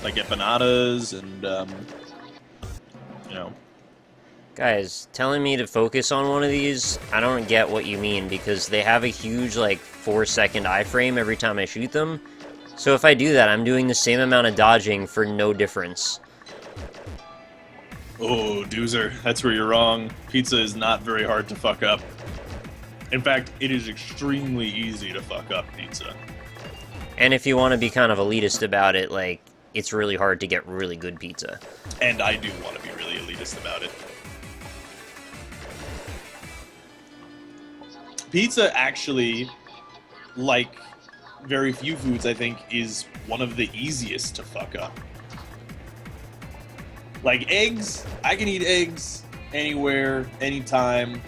like empanadas and you know. Guys, telling me to focus on one of these, I don't get what you mean, because they have a huge, like, 4-second iframe every time I shoot them. So if I do that, I'm doing the same amount of dodging for no difference. Oh, Doozer, that's where you're wrong. Pizza is not very hard to fuck up. In fact, it is extremely easy to fuck up pizza. And if you want to be kind of elitist about it, like, it's really hard to get really good pizza. And I do want to be really elitist about it. Pizza actually, like very few foods, I think, is one of the easiest to fuck up. Like eggs, I can eat eggs anywhere, anytime.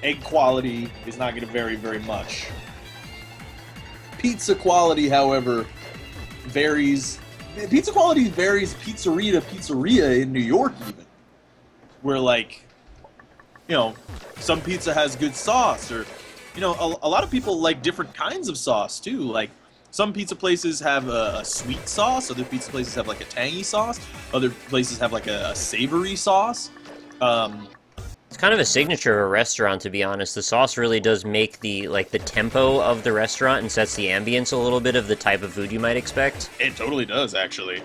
Egg quality is not going to vary very much. Pizza quality, however, varies. Pizza quality varies pizzeria to pizzeria in New York, even. Where, like, you know, some pizza has good sauce, or, you know, a lot of people like different kinds of sauce, too. Like, some pizza places have a sweet sauce, other pizza places have, like, a tangy sauce, other places have, like, a savory sauce. It's kind of a signature of a restaurant, to be honest. The sauce really does make the, like, the tempo of the restaurant and sets the ambience a little bit of the type of food you might expect. It totally does, actually.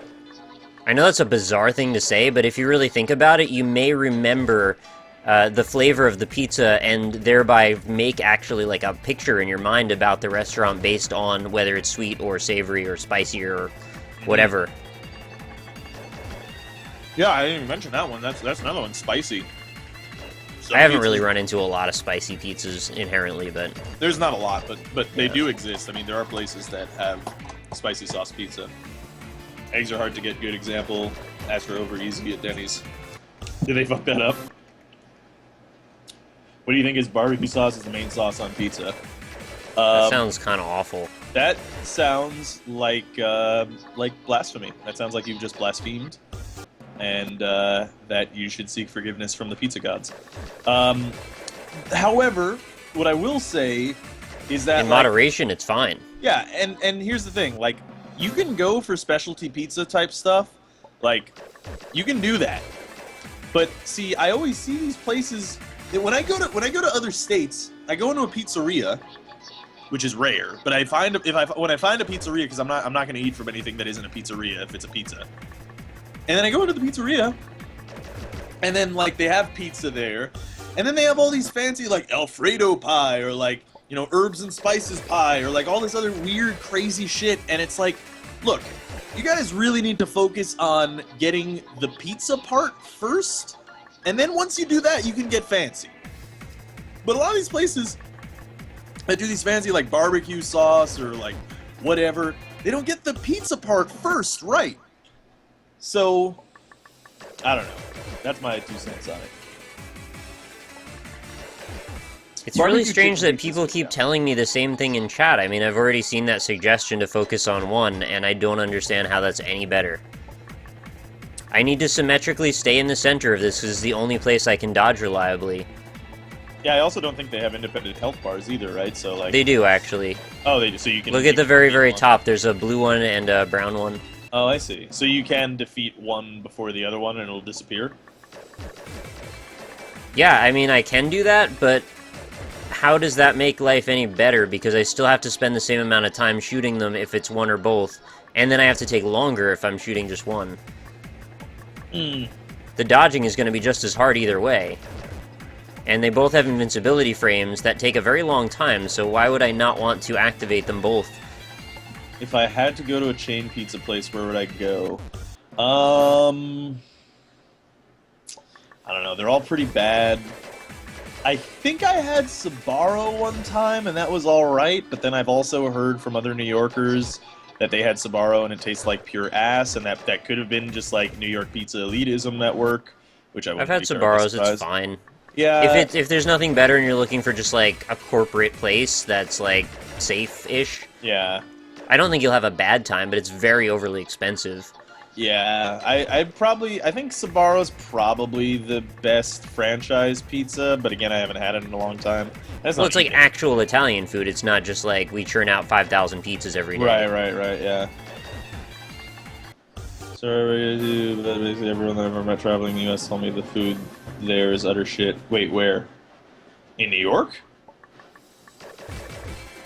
I know that's a bizarre thing to say, but if you really think about it, you may remember the flavor of the pizza and thereby make actually like a picture in your mind about the restaurant based on whether it's sweet or savory or spicy or whatever. Yeah, I didn't even mention that one. That's another one, spicy. I haven't really run into a lot of spicy pizzas inherently, but there's not a lot, but they do exist. I mean, there are places that have spicy sauce pizza. Eggs are hard to get. Good example. Ask for over easy at Denny's. Did they fuck that up? What do you think is barbecue sauce is the main sauce on pizza? that sounds kind of awful. That sounds like blasphemy. That sounds like you've just blasphemed, and that you should seek forgiveness from the pizza gods. However, what I will say is that in moderation, it's fine. Yeah, and here's the thing: like, you can go for specialty pizza type stuff, like, you can do that. But see, I always see these places that when I go to other states, I go into a pizzeria, which is rare. But I find when I find a pizzeria, because I'm not going to eat from anything that isn't a pizzeria if it's a pizza. And then I go into the pizzeria, and then, like, they have pizza there, and then they have all these fancy, like, Alfredo pie, or, like, you know, herbs and spices pie, or, like, all this other weird, crazy shit, and it's like, look, you guys really need to focus on getting the pizza part first, and then once you do that, you can get fancy. But a lot of these places that do these fancy, like, barbecue sauce, or, like, whatever, they don't get the pizza part first, right? So, I don't know. That's my 2 cents on it. It's really strange that people keep telling me the same thing in chat. I mean, I've already seen that suggestion to focus on one, and I don't understand how that's any better. I need to symmetrically stay in the center of this because it's the only place I can dodge reliably. Yeah, I also don't think they have independent health bars either, right? So, like, they do, actually. Oh, they do. So you can look at the very, very top. There's a blue one and a brown one. Oh, I see. So you can defeat one before the other one and it'll disappear? Yeah, I mean, I can do that, but how does that make life any better? Because I still have to spend the same amount of time shooting them if it's one or both, and then I have to take longer if I'm shooting just one. The dodging is going to be just as hard either way. And they both have invincibility frames that take a very long time, so why would I not want to activate them both? If I had to go to a chain pizza place, where would I go? I don't know. They're all pretty bad. I think I had Sbarro one time, and that was alright, but then I've also heard from other New Yorkers that they had Sbarro and it tastes like pure ass, and that could have been just like New York pizza elitism at work, which I wouldn't I've had Sbarros, it's fine. Yeah. If there's nothing better and you're looking for just like a corporate place that's like safe-ish, yeah, I don't think you'll have a bad time, but it's very overly expensive. Yeah, I think Sbarro's probably the best franchise pizza, but again, I haven't had it in a long time. Well, it's like actual Italian food. It's not just like we churn out 5,000 pizzas every day. Right, yeah. So basically everyone that I've ever met traveling the U.S. told me the food there is utter shit. Wait, where? In New York?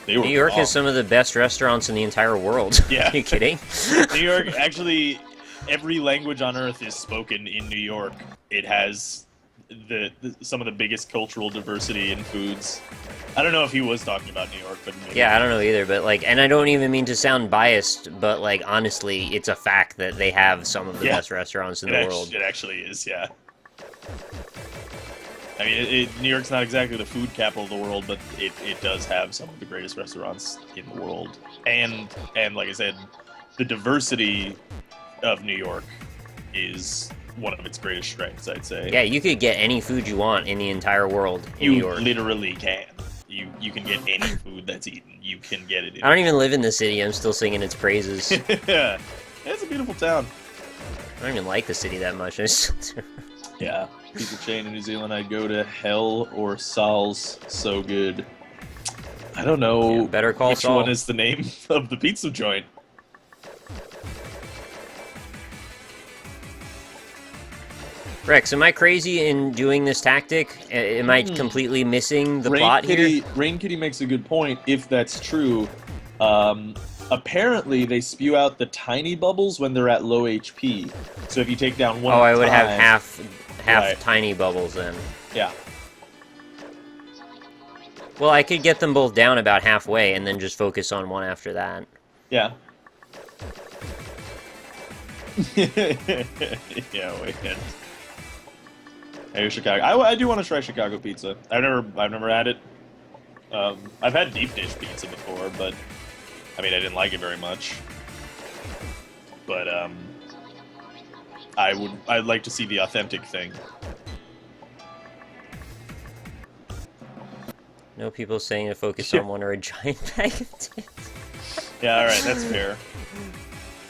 New York has some of the best restaurants in the entire world. Yeah. Are you kidding? New York, actually, every language on earth is spoken in New York. It has some of the biggest cultural diversity in foods. I don't know if he was talking about New York, but maybe. Yeah, I don't know either, but like, and I don't even mean to sound biased, but like, honestly, it's a fact that they have some of the best restaurants in the world. It actually is, yeah. I mean, New York's not exactly the food capital of the world, but it does have some of the greatest restaurants in the world. And like I said, the diversity of New York is one of its greatest strengths, I'd say. Yeah, you could get any food you want in the entire world in New York. You literally can. You can get any food that's eaten. You can get it. I don't even live in the city. I'm still singing its praises. Yeah, it's a beautiful town. I don't even like the city that much. Yeah, pizza chain in New Zealand. I'd go to Hell or Sal's. So good. I don't know. Yeah, better call which Saul. one is the name of the pizza joint. Rex, am I crazy in doing this tactic? Am I completely missing the plot here? Rain Kitty makes a good point, if that's true. Apparently, they spew out the tiny bubbles when they're at low HP. So if you take down one I would have half Right. tiny bubbles then. Yeah. Well, I could get them both down about halfway and then just focus on one after that. Yeah. Yeah, wait. Hey, Chicago. I do want to try Chicago pizza. I've never had it. I've had deep dish pizza before, but I mean I didn't like it very much. But I'd like to see the authentic thing. No people saying to focus on one or a giant bag of tits. Yeah, all right, that's fair.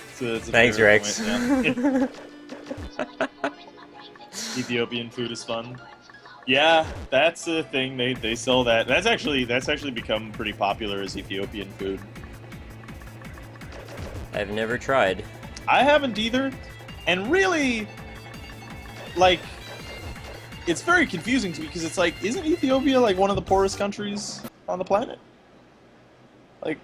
It's a Thanks, fair Rex. point, yeah. Ethiopian food is fun. Yeah, that's a thing. They sell that. That's actually become pretty popular as Ethiopian food. I've never tried. I haven't either, and really, like, it's very confusing to me because it's like, isn't Ethiopia like one of the poorest countries on the planet? Like,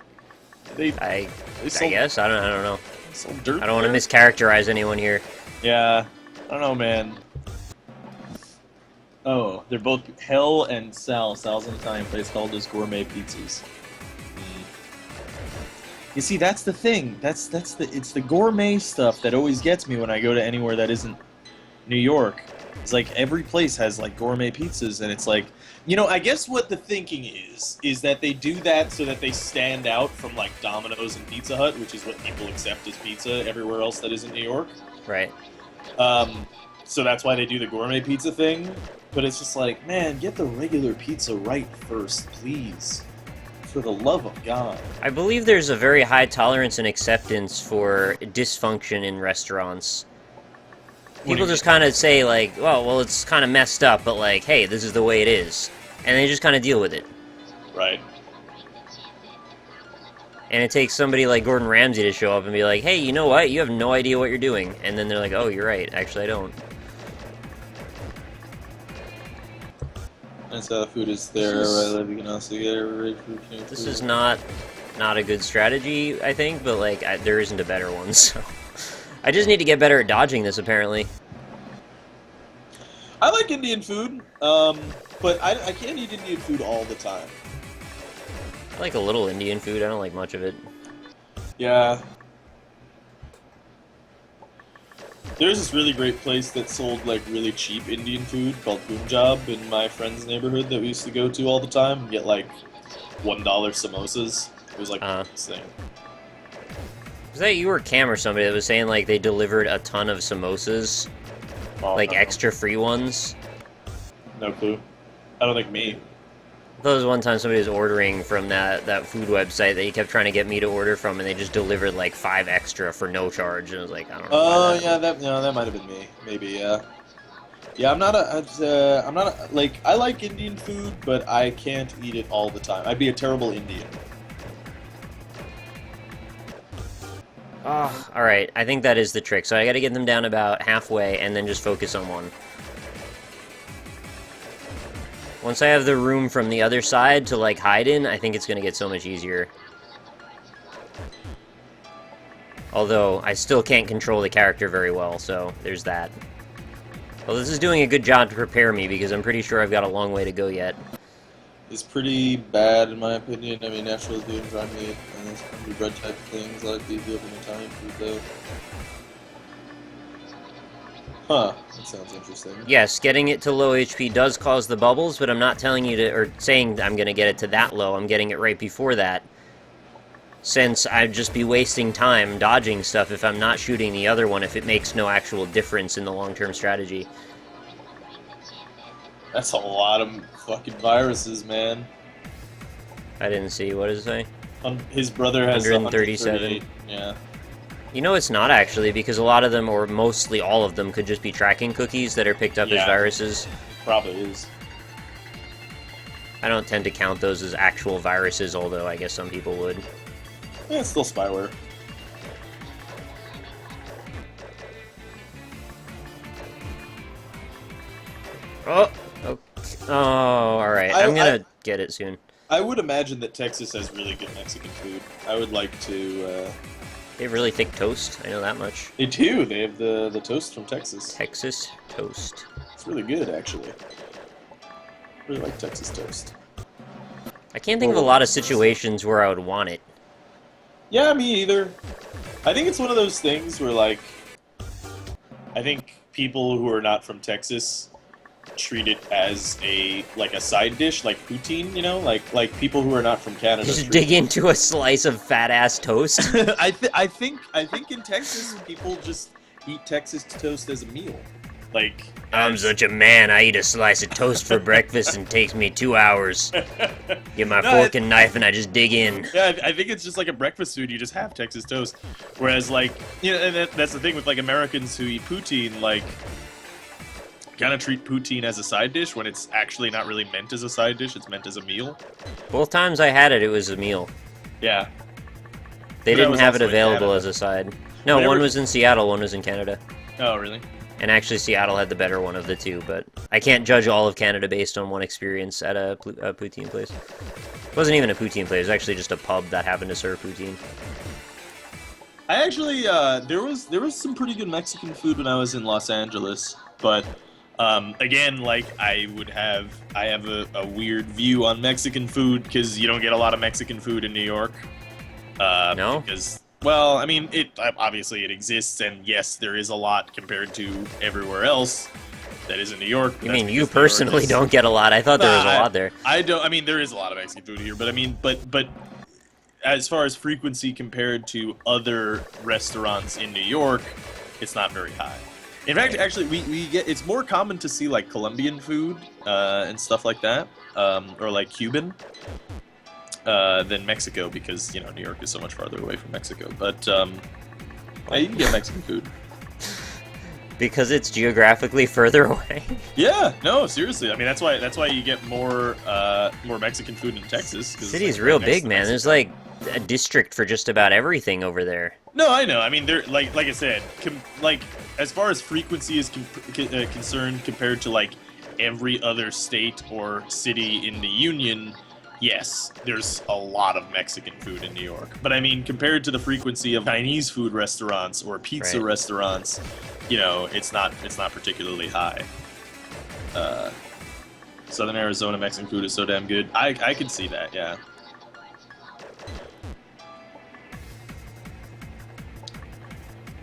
I guess I don't know. sold dirt. I don't want to there? mischaracterize anyone here. Yeah, I don't know, man. Oh, they're both Hell and Sal. Sal's an Italian place called those gourmet pizzas. You see, that's the thing. It's the gourmet stuff that always gets me when I go to anywhere that isn't New York. It's like every place has like gourmet pizzas, and it's like, you know, I guess what the thinking is that they do that so that they stand out from like Domino's and Pizza Hut, which is what people accept as pizza everywhere else that isn't New York. Right. So that's why they do the gourmet pizza thing. But it's just like, man, get the regular pizza right first, please. For the love of God. I believe there's a very high tolerance and acceptance for dysfunction in restaurants. People just kind of say, like, well, it's kind of messed up, but, like, hey, this is the way it is. And they just kind of deal with it. Right. And it takes somebody like Gordon Ramsay to show up and be like, hey, you know what? You have no idea what you're doing. And then they're like, oh, you're right. Actually, I don't. That's how the food is there. Where I live, you can also get every food. This is not a good strategy, I think, but, like, there isn't a better one, so... I just need to get better at dodging this, apparently. I like Indian food, but I can't eat Indian food all the time. I like a little Indian food. I don't like much of it. Yeah. There's this really great place that sold, like, really cheap Indian food called Punjab in my friend's neighborhood that we used to go to all the time and get, like, $1 samosas. It was, like, this thing. Was that you or Cam or somebody that was saying, like, they delivered a ton of samosas? Oh, like, no. extra free ones? No clue. I don't think me. I thought there was one time somebody was ordering from that food website that he kept trying to get me to order from, and they just delivered, like, 5 extra for no charge, and I was like, I don't know. Oh, yeah, that might have been me. Maybe, yeah. Yeah, I'm not like, I like Indian food, but I can't eat it all the time. I'd be a terrible Indian. Oh, alright, I think that is the trick. So I gotta get them down about halfway and then just focus on one. Once I have the room from the other side to, like, hide in, I think it's gonna get so much easier. Although, I still can't control the character very well, so there's that. Well, this is doing a good job to prepare me, because I'm pretty sure I've got a long way to go yet. It's pretty bad, in my opinion. I mean, naturally doing dry meat and those bread type things, I like the idea of an Italian food, though. Huh, that sounds interesting. Yes, getting it to low HP does cause the bubbles, but I'm not telling you to, or saying I'm gonna get it to that low, I'm getting it right before that. Since I'd just be wasting time dodging stuff if I'm not shooting the other one, if it makes no actual difference in the long-term strategy. That's a lot of fucking viruses, man. I didn't see, what does it say? His brother has 137. Yeah. You know, it's not actually, because a lot of them, or mostly all of them, could just be tracking cookies that are picked up as viruses. Probably is. I don't tend to count those as actual viruses, although I guess some people would. Yeah, it's still spyware. Oh! Okay. Oh, alright. I'm gonna get it soon. I would imagine that Texas has really good Mexican food. I would like to, They have really thick toast, I know that much. They do. They have the toast from Texas. Texas toast. It's really good, actually. Really like Texas toast. I can't think of a lot of situations where I would want it. Yeah, me either. I think it's one of those things where, like, I think people who are not from Texas treat it as a side dish, like poutine, you know, like people who are not from Canada. Just dig into a slice of fat ass toast. I think in Texas people just eat Texas toast as a meal. Like, I'm such a man, I eat a slice of toast for breakfast and it takes me 2 hours. Get my fork and knife and I just dig in. Yeah, I think it's just like a breakfast food, you just have Texas toast. Whereas, like, you know, and that's the thing with, like, Americans who eat poutine, like, kind of treat poutine as a side dish when it's actually not really meant as a side dish, it's meant as a meal. Both times I had it, it was a meal. Yeah. They But that didn't was have it also in available Canada. as a side. No, Whenever- one was in Seattle, one was in Canada. Oh, really? And actually, Seattle had the better one of the two, but I can't judge all of Canada based on one experience at a poutine place. It wasn't even a poutine place, it was actually just a pub that happened to serve poutine. I actually, there was some pretty good Mexican food when I was in Los Angeles, but again, like, I have a weird view on Mexican food because you don't get a lot of Mexican food in New York. No? Because, well, I mean, obviously it exists, and yes, there is a lot compared to everywhere else that is in New York. You mean you personally don't get a lot? I thought there was a lot there. I don't. I mean, there is a lot of Mexican food here, but I mean, but as far as frequency compared to other restaurants in New York, it's not very high. In fact, actually, we get, it's more common to see, like, Colombian food and stuff like that, or like Cuban, than Mexico, because, you know, New York is so much farther away from Mexico. But yeah, you can get Mexican food. Because it's geographically further away. Yeah, no, seriously. I mean, that's why you get more Mexican food in Texas. 'Cause City's it's, real next big, to man. Mexico. There's like a district for just about everything over there. No, I know. I mean, they're like I said, like, as far as frequency is concerned, compared to, like, every other state or city in the Union, yes, there's a lot of Mexican food in New York. But I mean, compared to the frequency of Chinese food restaurants or pizza Right. restaurants, you know, it's not particularly high. Southern Arizona Mexican food is so damn good. I can see that, yeah.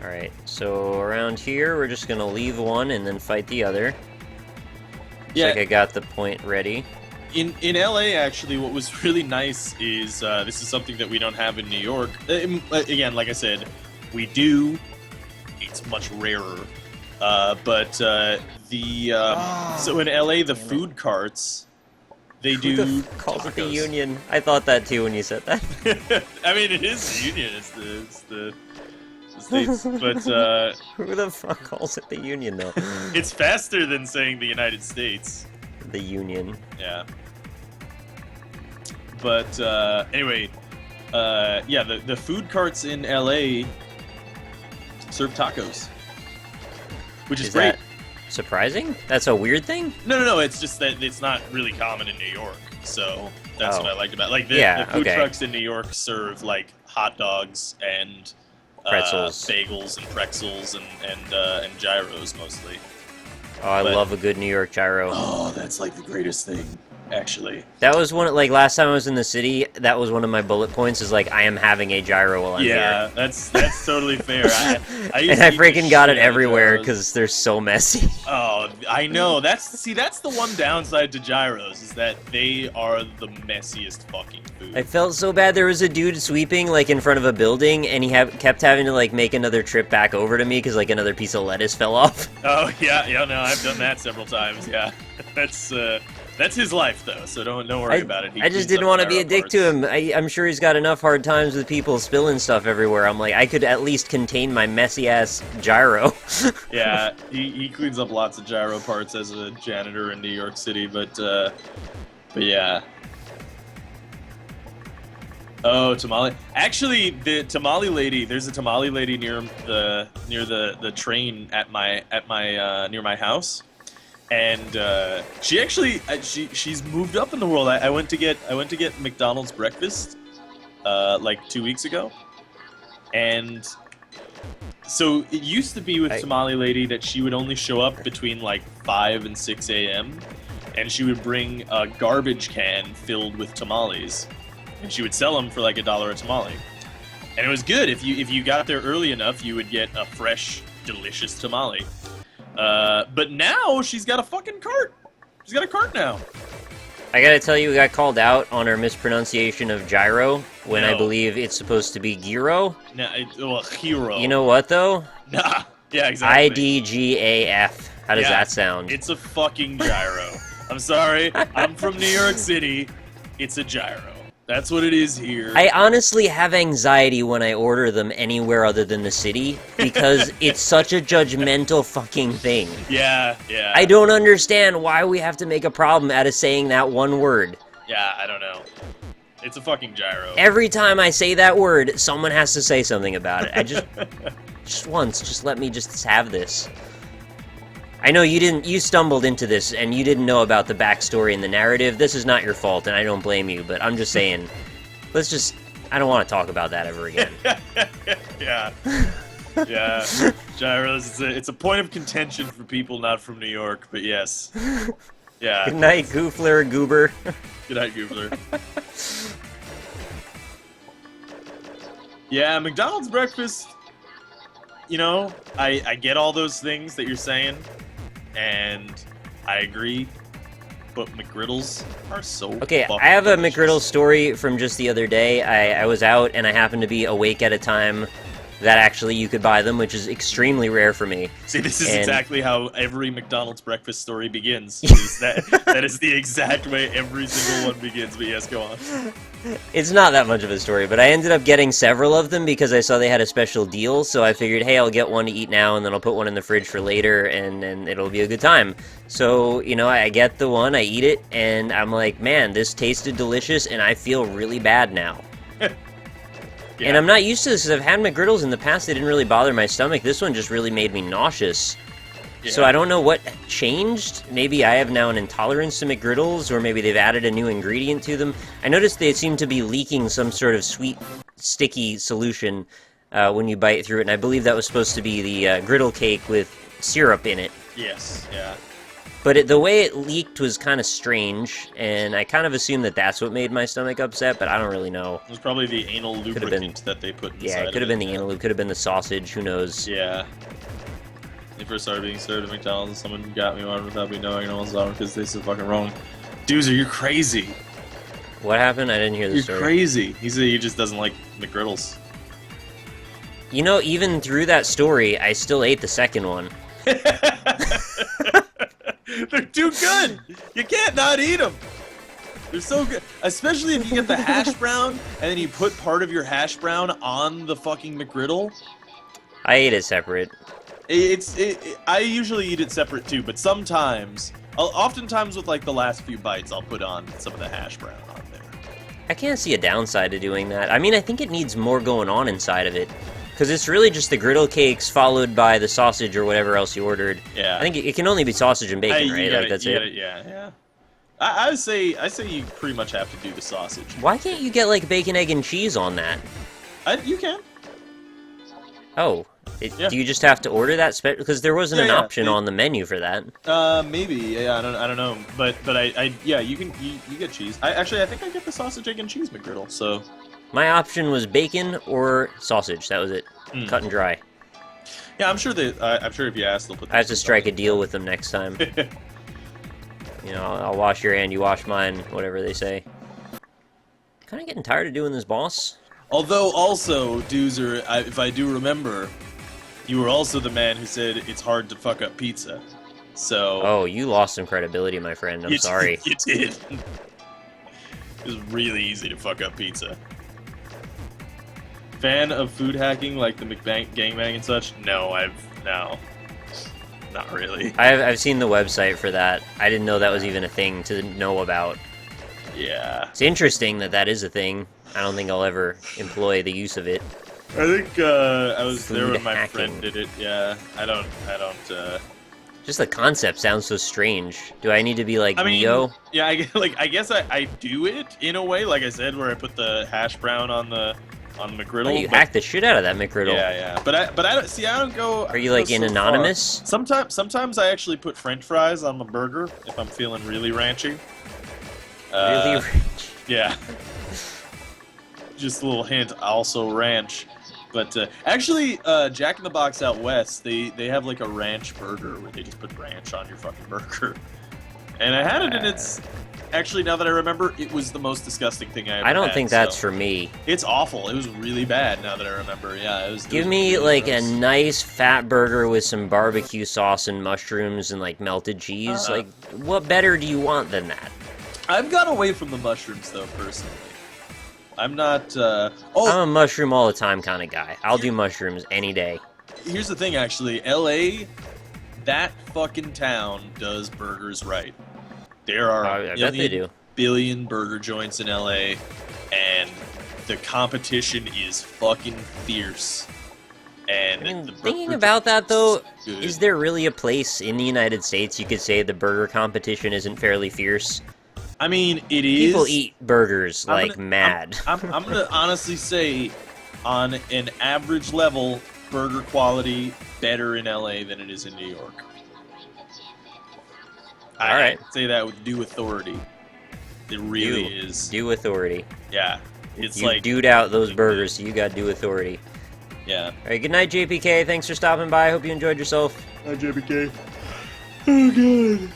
Alright, so around here, we're just gonna leave one and then fight the other. Looks like I got the point ready. In LA, actually, what was really nice is this is something that we don't have in New York. Again, like I said, we do. It's much rarer. But so in LA, the food carts, they Who do the f calls it the tacos. Union? I thought that too when you said that. I mean, it is the Union. It's the states, but Who the fuck calls it the Union, though? it's faster than saying the United States. The Union. Yeah. But anyway, yeah, the food carts in LA, serve tacos, which is Is great. that surprising? That's a weird thing? No. It's just that it's not really common in New York, so that's what I liked about it. Like, the food trucks in New York serve, like, hot dogs and pretzels, bagels and pretzels and gyros mostly. Oh, I love a good New York gyro. Oh, that's like the greatest thing, actually. That was one, like, last time I was in the city, that was one of my bullet points, is like, I am having a gyro while I'm here. Yeah, that's totally fair. I And I freaking got it everywhere because they're so messy. Oh, I know. That's the one downside to gyros, is that they are the messiest fucking food. I felt so bad. There was a dude sweeping, like, in front of a building, and he kept having to, like, make another trip back over to me because, like, another piece of lettuce fell off. Oh, yeah, no, I've done that several times, yeah. That's his life, though, so don't worry about it. I just didn't want to be a dick to him. I'm sure he's got enough hard times with people spilling stuff everywhere. I'm like, I could at least contain my messy-ass gyro. Yeah, he cleans up lots of gyro parts as a janitor in New York City, but yeah. Oh, tamale. Actually, the tamale lady, there's a tamale lady near the train at my near my house. And she actually she's moved up in the world. I went to get McDonald's breakfast like 2 weeks ago, and so it used to be with Tamale Lady that she would only show up between like 5 and 6 a.m. and she would bring a garbage can filled with tamales, and she would sell them for like $1 a tamale, and it was good. If you got there early enough, you would get a fresh, delicious tamale. But now she's got a fucking cart. She's got a cart now. I gotta tell you, we got called out on our mispronunciation of gyro when I No. believe it's supposed to be gyro. Nah, hero. You know what, though? Nah. Yeah, exactly. IDGAF. How does that sound? It's a fucking gyro. I'm sorry. I'm from New York City. It's a gyro. That's what it is here. I honestly have anxiety when I order them anywhere other than the city, because it's such a judgmental fucking thing. Yeah. I don't understand why we have to make a problem out of saying that one word. Yeah, I don't know. It's a fucking gyro. Every time I say that word, someone has to say something about it. I just once, just let me just have this. I know you stumbled into this, and you didn't know about the backstory and the narrative. This is not your fault, and I don't blame you, but I'm just saying, I don't want to talk about that ever again. Yeah. Gyros, it's a point of contention for people not from New York, but yes. Yeah. Good night, Goofler, Goober. Good night, Goofler. Yeah, McDonald's breakfast, you know, I get all those things that you're saying, and I agree, but McGriddles are so Okay, fucking I have a delicious. McGriddle story from just the other day. I was out, and I happened to be awake at a time that actually you could buy them, which is extremely rare for me. See, this is And- exactly how every McDonald's breakfast story begins. Is that is the exact way every single one begins, but yes, go on. It's not that much of a story, but I ended up getting several of them because I saw they had a special deal, so I figured, hey, I'll get one to eat now, and then I'll put one in the fridge for later, and it'll be a good time. So, you know, I get the one, I eat it, and I'm like, man, this tasted delicious, and I feel really bad now. Yeah. And I'm not used to this, because I've had McGriddles in the past, they didn't really bother my stomach. This one just really made me nauseous. Yeah. So I don't know what changed. Maybe I have now an intolerance to McGriddles, or maybe they've added a new ingredient to them. I noticed they seem to be leaking some sort of sweet, sticky solution when you bite through it, and I believe that was supposed to be the griddle cake with syrup in it. Yes, yeah. But the way it leaked was kind of strange, and I kind of assumed that that's what made my stomach upset, but I don't really know. It was probably the anal lubricant that they put inside. Yeah, it could have been the antelope, could have been the sausage, who knows. Yeah. They first started being served at McDonald's, someone got me one without me knowing, and I was on because they said fucking wrong. Dudes, are you crazy? What happened? I didn't hear the You're story. crazy. He said he just doesn't like McGriddles. You know, even through that story, I still ate the second one. They're too good. You can't not eat them. They're so good, especially if you get the hash brown and then you put part of your hash brown on the fucking McGriddle. I ate it separate. I usually eat it separate too, but sometimes, oftentimes with like the last few bites, I'll put on some of the hash brown on there. I can't see a downside to doing that. I mean, I think it needs more going on inside of it. Because it's really just the griddle cakes followed by the sausage or whatever else you ordered. Yeah. I think it can only be sausage and bacon, right? Like, that's it. Yeah. I say you pretty much have to do the sausage. Why can't you get, like, bacon, egg, and cheese on that? You can. Oh. Do you just have to order that? Because there wasn't an option on the menu for that. Maybe. Yeah, I don't know. But yeah, you get cheese. I think I get the sausage, egg, and cheese McGriddle. So. My option was bacon or sausage. That was it. Cut and dry. Yeah, I'm sure if you ask, they'll put. I have to strike a deal with them next time. You know, I'll wash your hand, you wash mine, whatever they say. Kind of getting tired of doing this, boss. Although, also, Doozer, if I do remember, you were also the man who said it's hard to fuck up pizza. So. Oh, you lost some credibility, my friend. I'm sorry. You did. It was really easy to fuck up pizza. Fan of food hacking like the gangbang and such? No, not really. I've seen the website for that. I didn't know that was even a thing to know about. Yeah. It's interesting that is a thing. I don't think I'll ever employ the use of it. I think I was Food there when my hacking. friend did it. Yeah. I don't. Just the concept sounds so strange. Do I need to be like Neo? Yeah. I guess I do it in a way, like I said, where I put the hash brown on the McGriddle. Oh, you hack the shit out of that McGriddle. Yeah. But I don't see. I don't go. Are you like in Anonymous? Sometimes I actually put French fries on my burger if I'm feeling really ranchy. Really rich. Yeah. Just a little hint. Also ranch. But actually, Jack in the Box out west, they have like a ranch burger where they just put ranch on your fucking burger. And I had it, and it's actually, now that I remember, it was the most disgusting thing I ever had. I don't think that's for me. It's awful. It was really bad. Now that I remember, yeah, it was. Give me really like gross. a nice fat burger with some barbecue sauce and mushrooms and like melted cheese. Like, what better do you want than that? I've gone away from the mushrooms though, personally. I'm not. I'm a mushroom all the time kind of guy. I'll do mushrooms any day. Here's the thing, actually, LA, that fucking town does burgers right. There are I bet they do. billion burger joints in LA, and the competition is fucking fierce. And I mean, the thinking burger about that though, good. is there really a place in the United States you could say the burger competition isn't fairly fierce? I mean, it is. People eat burgers like mad. I'm gonna honestly say, on an average level, burger quality better in LA than it is in New York. I say that with due authority. It really is. Due authority. Yeah. It's you like dude out those burgers, so you got due authority. Yeah. Alright, good night, JPK. Thanks for stopping by. Hope you enjoyed yourself. Hi, JPK. Oh, God.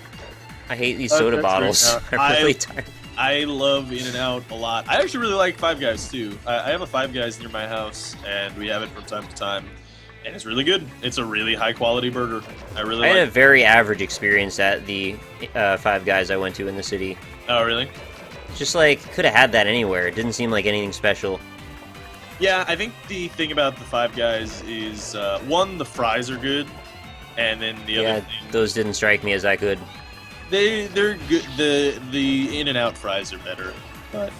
I hate these soda bottles. I'm really tired. I love In-N-Out a lot. I actually really like Five Guys, too. I have a Five Guys near my house, and we have it from time to time. And it's really good. It's a really high-quality burger. I had a very average experience at the Five Guys I went to in the city. Oh, really? Just like, could have had that anywhere. It didn't seem like anything special. Yeah, I think the thing about the Five Guys is, one, the fries are good, and then the other thing... those didn't strike me as that good. They're good. The In-N-Out fries are better, but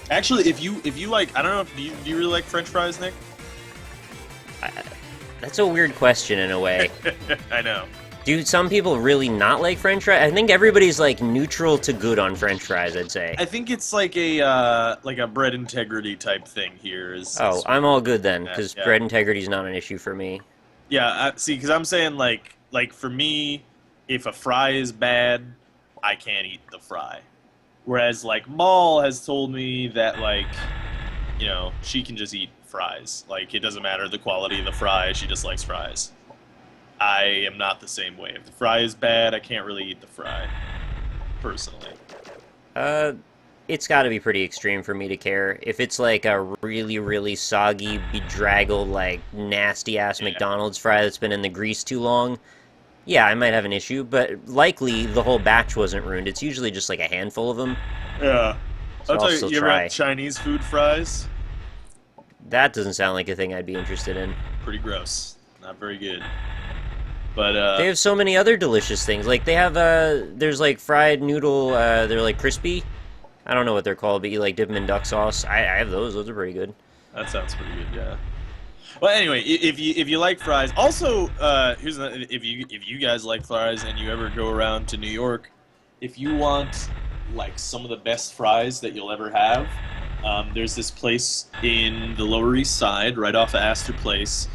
actually, if you like, I don't know, do you really like French fries, Nick? That's a weird question in a way. I know. Do some people really not like French fries? I think everybody's like neutral to good on French fries, I'd say. I think it's like a bread integrity type thing here. I'm all good then, because bread integrity is not an issue for me. Yeah, see, because I'm saying like for me, if a fry is bad, I can't eat the fry. Whereas like Maul has told me that like, you know, she can just eat fries. Like it doesn't matter the quality of the fry, she just likes fries. I am not the same way. If the fry is bad, I can't really eat the fry, personally. It's got to be pretty extreme for me to care. If it's like a really, really soggy, bedraggled, like nasty-ass McDonald's fry that's been in the grease too long, yeah, I might have an issue, but likely the whole batch wasn't ruined. It's usually just like a handful of them. Yeah. So I'll tell you, you ever had Chinese food fries? That doesn't sound like a thing I'd be interested in. Pretty gross. Not very good. But they have so many other delicious things. Like they have there's like fried noodle. They're like crispy. I don't know what they're called, but you like dip them in duck sauce. I have those. Those are pretty good. That sounds pretty good. Yeah. Well, anyway, if you like fries, also here's if you guys like fries and you ever go around to New York, if you want like some of the best fries that you'll ever have, there's this place in the Lower East Side, right off of Astor Place.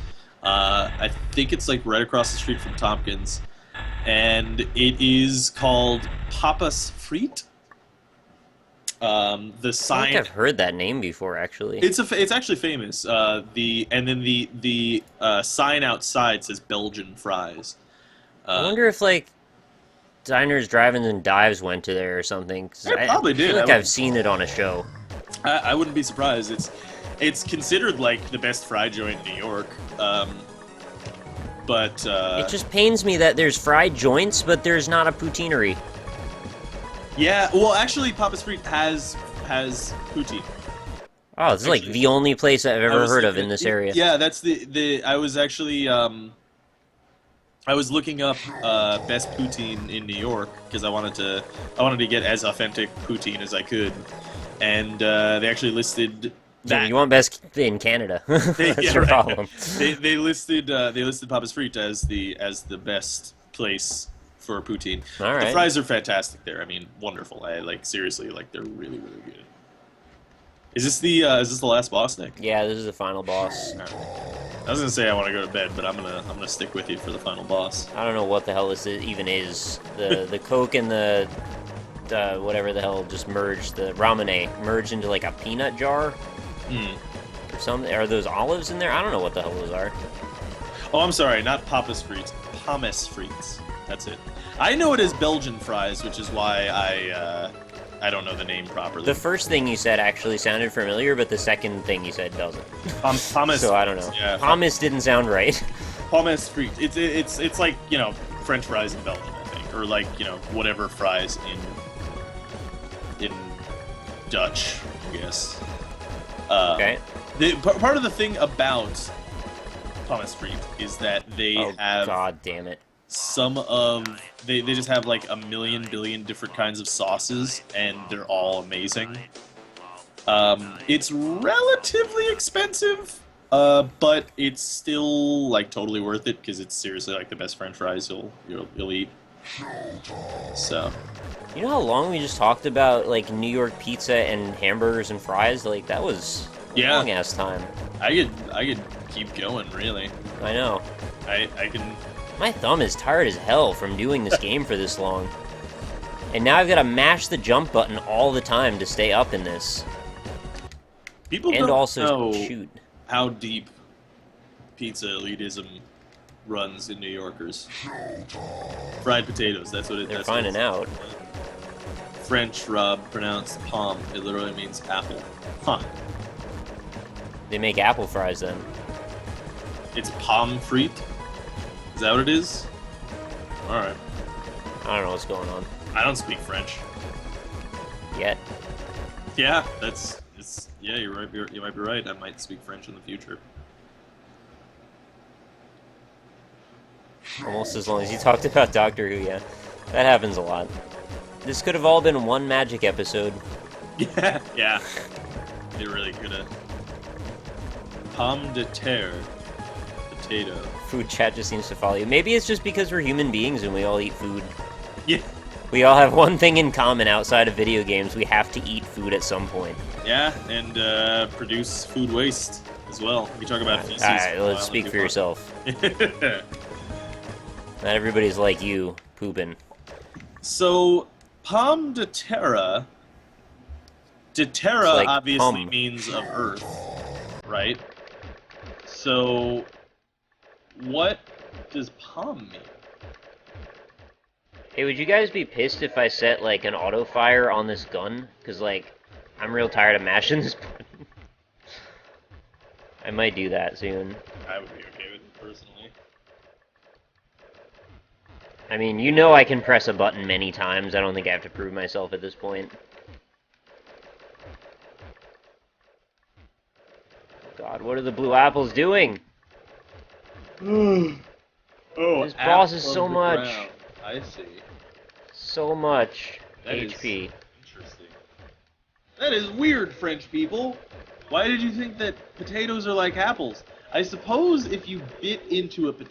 I think it's like right across the street from Tompkins, and it is called Papa's Frites. The I sign. think I've heard that name before, actually. It's actually famous. The sign outside says Belgian fries. I wonder if like diners, drive-ins, and dives went to there or something. 'Cause It probably I feel did. like I've seen it on a show. I wouldn't be surprised. It's considered like the best fry joint in New York. But It just pains me that there's fried joints, but there's not a poutineery. yeah, well, actually, Papa's Frites has poutine. Oh, it's like the only place I've ever heard of in this area. Yeah, that's the. I was actually I was looking up best poutine in New York because I wanted to get as authentic poutine as I could, and they actually listed that. You want best in Canada. That's your problem. They listed Papa's Frites as the best place for poutine. All right. The fries are fantastic there. I mean, wonderful. I seriously they're really really good. Is this the last boss, Nick? Yeah, this is the final boss. All right. I was gonna say I want to go to bed, but I'm gonna stick with you for the final boss. I don't know what the hell this even is. The Coke and the whatever the hell just merged. The ramune merged into like a peanut jar. Or something. Are those olives in there? I don't know what the hell those are. Oh, I'm sorry, not Papa's Frites. Pommes frites. That's it. I know it as Belgian fries, which is why I don't know the name properly. The first thing you said actually sounded familiar, but the second thing you said doesn't. Pommes. So I don't know. Yeah, Pommes didn't sound right. Pommes frites. It's like French fries in Belgium, I think, or like whatever fries in Dutch, I guess. Okay. Part of the thing about Pommes frites is that they have God damn it. they just have like a million billion different kinds of sauces, and they're all amazing. It's relatively expensive, but it's still like totally worth it because it's seriously like the best French fries you'll eat. So. You know how long we just talked about like New York pizza and hamburgers and fries? Like that was a long ass time. I could keep going, really. I know. I can. My thumb is tired as hell from doing this game for this long. And now I've got to mash the jump button all the time to stay up in this. People and don't also know shoot how deep pizza elitism runs in New Yorkers. Fried potatoes, that's what it is. They're finding out. French, Rob, pronounced pomme. It literally means apple. Huh. They make apple fries then. It's pomme frite? Is that what it is? Alright. I don't know what's going on. I don't speak French. Yet. Yeah, yeah, you're right. You might be right. I might speak French in the future. Almost as long as you talked about Doctor Who, yeah. That happens a lot. This could have all been one magic episode. Yeah, yeah. It really could have. Pomme de terre. Potato. Food chat just seems to follow you. Maybe it's just because we're human beings and we all eat food. Yeah. We all have one thing in common outside of video games. We have to eat food at some point. Yeah, and produce food waste as well. We talk about feces. Alright, let's speak for yourself. Not everybody's like you, pooping. So, pomme de terre. De terra like obviously means of earth, right? So, what does pomme mean? Hey, would you guys be pissed if I set, like, an auto fire on this gun? Because, like, I'm real tired of mashing this button. I might do that soon. I would be okay with it, personally. I mean, you know I can press a button many times. I don't think I have to prove myself at this point. God, what are the blue apples doing? Oh, This boss is so much. Ground. I see. So much That is HP. interesting. That is weird, French people. Why did you think that potatoes are like apples? I suppose if you bit into a potato